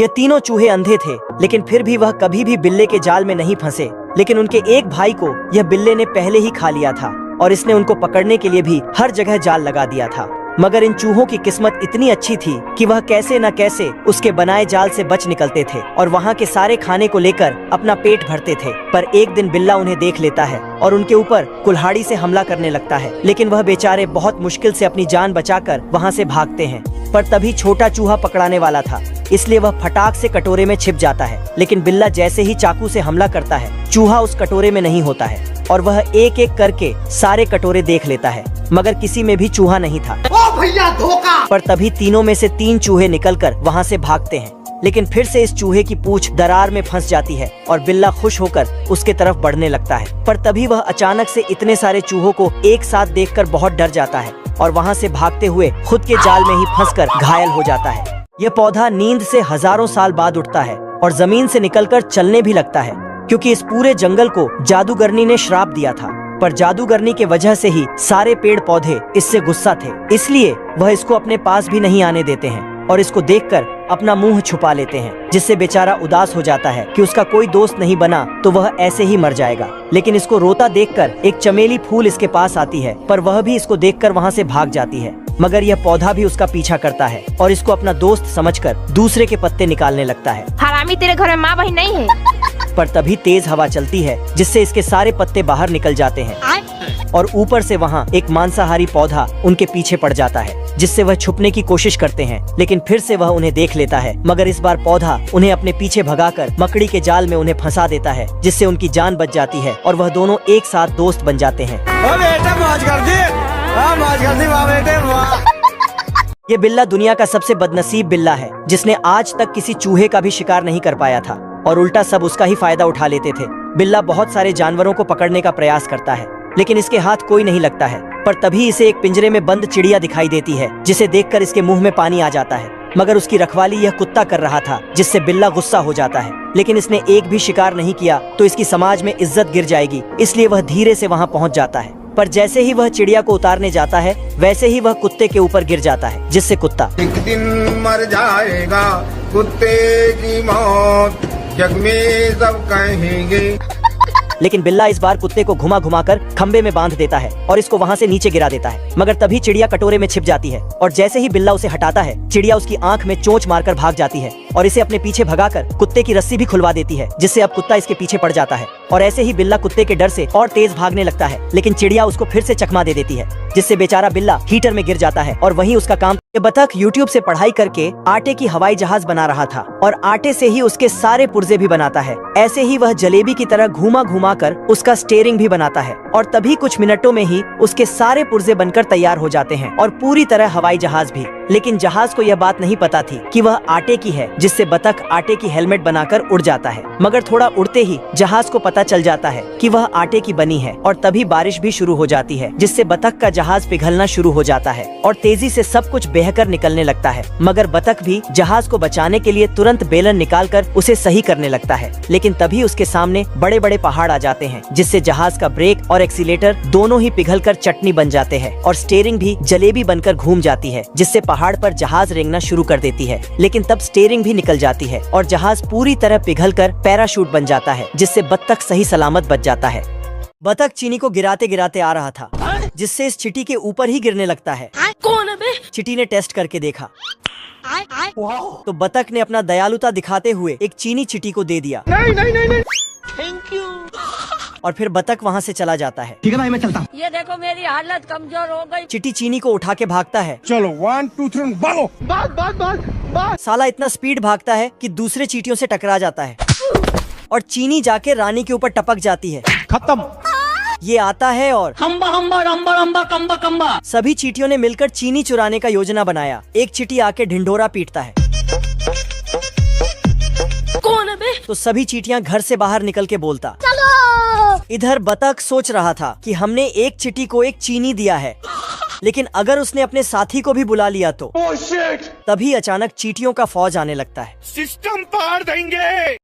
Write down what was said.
ये तीनों चूहे अंधे थे, लेकिन फिर भी वह कभी भी बिल्ले के जाल में नहीं फंसे। लेकिन उनके एक भाई को यह बिल्ले ने पहले ही खा लिया था और इसने उनको पकड़ने के लिए भी हर जगह जाल लगा दिया था। मगर इन चूहों की किस्मत इतनी अच्छी थी कि वह कैसे न कैसे उसके बनाए जाल से बच निकलते थे और वहाँ के सारे खाने को लेकर अपना पेट भरते थे। पर एक दिन बिल्ला उन्हें देख लेता है और उनके ऊपर कुल्हाड़ी से हमला करने लगता है। लेकिन वह बेचारे बहुत मुश्किल से अपनी जान बचाकर वहाँ से भागते हैं। पर तभी छोटा चूहा पकड़ाने वाला था, इसलिए वह फटाक से कटोरे में छिप जाता है। लेकिन बिल्ला जैसे ही चाकू से हमला करता है, चूहा उस कटोरे में नहीं होता है और वह एक एक करके सारे कटोरे देख लेता है, मगर किसी में भी चूहा नहीं था। ओ भैया धोखा! पर तभी तीनों में से 3 चूहे निकलकर वहाँ से भागते हैं। लेकिन फिर से इस चूहे की पूंछ दरार में फंस जाती है और बिल्ला खुश होकर उसके तरफ बढ़ने लगता है। पर तभी वह अचानक से इतने सारे चूहों को एक साथ देखकर बहुत डर जाता है और वहाँ से भागते हुए खुद के जाल में ही फंसकर घायल हो जाता है। यह पौधा नींद से हजारों साल बाद उठता है और जमीन से निकलकर चलने भी लगता है, क्योंकि इस पूरे जंगल को जादूगरनी ने श्राप दिया था। पर जादूगरनी के वजह से ही सारे पेड़ पौधे इससे गुस्सा थे, इसलिए वह इसको अपने पास भी नहीं आने देते हैं और इसको देखकर अपना मुंह छुपा लेते हैं, जिससे बेचारा उदास हो जाता है कि उसका कोई दोस्त नहीं बना तो वह ऐसे ही मर जाएगा। लेकिन इसको रोता देखकर एक चमेली फूल इसके पास आती है, पर वह भी इसको देखकर वहाँ से भाग जाती है। मगर यह पौधा भी उसका पीछा करता है और इसको अपना दोस्त समझकर दूसरे के पत्ते निकालने लगता है। हरामी, तेरे घर में माँ बहन नहीं है। पर तभी तेज हवा चलती है, जिससे इसके सारे पत्ते बाहर निकल जाते हैं और ऊपर से वहाँ एक मांसाहारी पौधा उनके पीछे पड़ जाता है, जिससे वह छुपने की कोशिश करते हैं। लेकिन फिर से वह उन्हें देख लेता है, मगर इस बार पौधा उन्हें अपने पीछे भगाकर मकड़ी के जाल में उन्हें फंसा देता है, जिससे उनकी जान बच जाती है और वह दोनों एक साथ दोस्त बन जाते हैं। ये बिल्ला दुनिया का सबसे बदनसीब बिल्ला है, जिसने आज तक किसी चूहे का भी शिकार नहीं कर पाया था और उल्टा सब उसका ही फायदा उठा लेते थे। बिल्ला बहुत सारे जानवरों को पकड़ने का प्रयास करता है, लेकिन इसके हाथ कोई नहीं लगता है। पर तभी इसे एक पिंजरे में बंद चिड़िया दिखाई देती है, जिसे देखकर इसके मुंह में पानी आ जाता है। मगर उसकी रखवाली यह कुत्ता कर रहा था, जिससे बिल्ला गुस्सा हो जाता है। लेकिन इसने एक भी शिकार नहीं किया तो इसकी समाज में इज्जत गिर जाएगी, इसलिए वह धीरे से वहाँ पहुँच जाता है। पर जैसे ही वह चिड़िया को उतारने जाता है, वैसे ही वह कुत्ते के ऊपर गिर जाता है, जिससे कुत्ता एक दिन मर जाएगा, कुत्ते की मौत जग में सब कहेंगे। लेकिन बिल्ला इस बार कुत्ते को घुमा घुमाकर खंबे में बांध देता है और इसको वहाँ से नीचे गिरा देता है। मगर तभी चिड़िया कटोरे में छिप जाती है और जैसे ही बिल्ला उसे हटाता है, चिड़िया उसकी आंख में चोंच मारकर भाग जाती है और इसे अपने पीछे भगाकर कुत्ते की रस्सी भी खुलवा देती है, जिससे अब कुत्ता इसके पीछे पड़ जाता है। और ऐसे ही बिल्ला कुत्ते के डर से और तेज भागने लगता है, लेकिन चिड़िया उसको फिर से चकमा दे देती है, जिससे बेचारा बिल्ला हीटर में गिर जाता है और वहीं उसका काम। ये बतख यूट्यूब से पढ़ाई करके आटे की हवाई जहाज बना रहा था और आटे से ही उसके सारे पुर्जे भी बनाता है। ऐसे ही वह जलेबी की तरह घुमा घुमा कर उसका स्टीयरिंग भी बनाता है और तभी कुछ मिनटों में ही उसके सारे पुर्जे बनकर तैयार हो जाते हैं और पूरी तरह हवाई जहाज भी। लेकिन जहाज को यह बात नहीं पता थी कि वह आटे की है, जिससे बतख आटे की हेलमेट बनाकर उड़ जाता है। मगर थोड़ा उड़ते ही जहाज को पता चल जाता है कि वह आटे की बनी है और तभी बारिश भी शुरू हो जाती है, जिससे बतख का जहाज पिघलना शुरू हो जाता है और तेजी से सब कुछ बहकर निकलने लगता है। मगर बतख भी जहाज को बचाने के लिए तुरंत बेलन निकालकर उसे सही करने लगता है। लेकिन तभी उसके सामने बड़े बड़े पहाड़ आ जाते हैं, जिससे जहाज का ब्रेक और एक्सीलेटर दोनों ही पिघलकर चटनी बन जाते हैं और स्टीयरिंग भी जलेबी बनकर घूम जाती है, जिससे पहाड़ पर जहाज रेंगना शुरू कर देती है। लेकिन तब स्टीयरिंग भी निकल जाती है और जहाज पूरी तरह पिघलकर पैराशूट बन जाता है, जिससे बतख सही सलामत बच जाता है। बतख चीनी को गिराते गिराते आ रहा था, जिससे इस चींटी के ऊपर ही गिरने लगता है। कौन है बे? चींटी ने टेस्ट करके देखा तो बतख ने अपना दयालुता दिखाते हुए एक चीनी चींटी को दे दिया। नहीं नहीं नहीं नहीं, थैंक यू। और फिर बतख वहाँ से चला जाता है। ठीक है भाई, मैं चलता हूँ। ये देखो मेरी हालत कमजोर हो गई। चींटी चीनी को उठा के भागता है। चलो 1 2 3 भागो। भाग। साला इतना स्पीड भागता है कि दूसरे चींटियों से टकरा जाता है और चीनी जाके रानी के ऊपर टपक जाती है। खत्म। ये आता है और हम्बा हम्बा रम्बा रम्बा कम्बा कम्बा। सभी चींटियों ने मिलकर चीनी चुराने का योजना बनाया। एक चींटी आके ढिंढोरा पीटता है। कौन है बे? तो सभी चींटियां घर से बाहर निकल के बोलता। चलो। इधर बतख सोच रहा था कि हमने एक चींटी को एक चीनी दिया है, लेकिन अगर उसने अपने साथी को भी बुला लिया तो। Oh shit! तभी अचानक चींटियों का फौज आने लगता है। सिस्टम पार देंगे।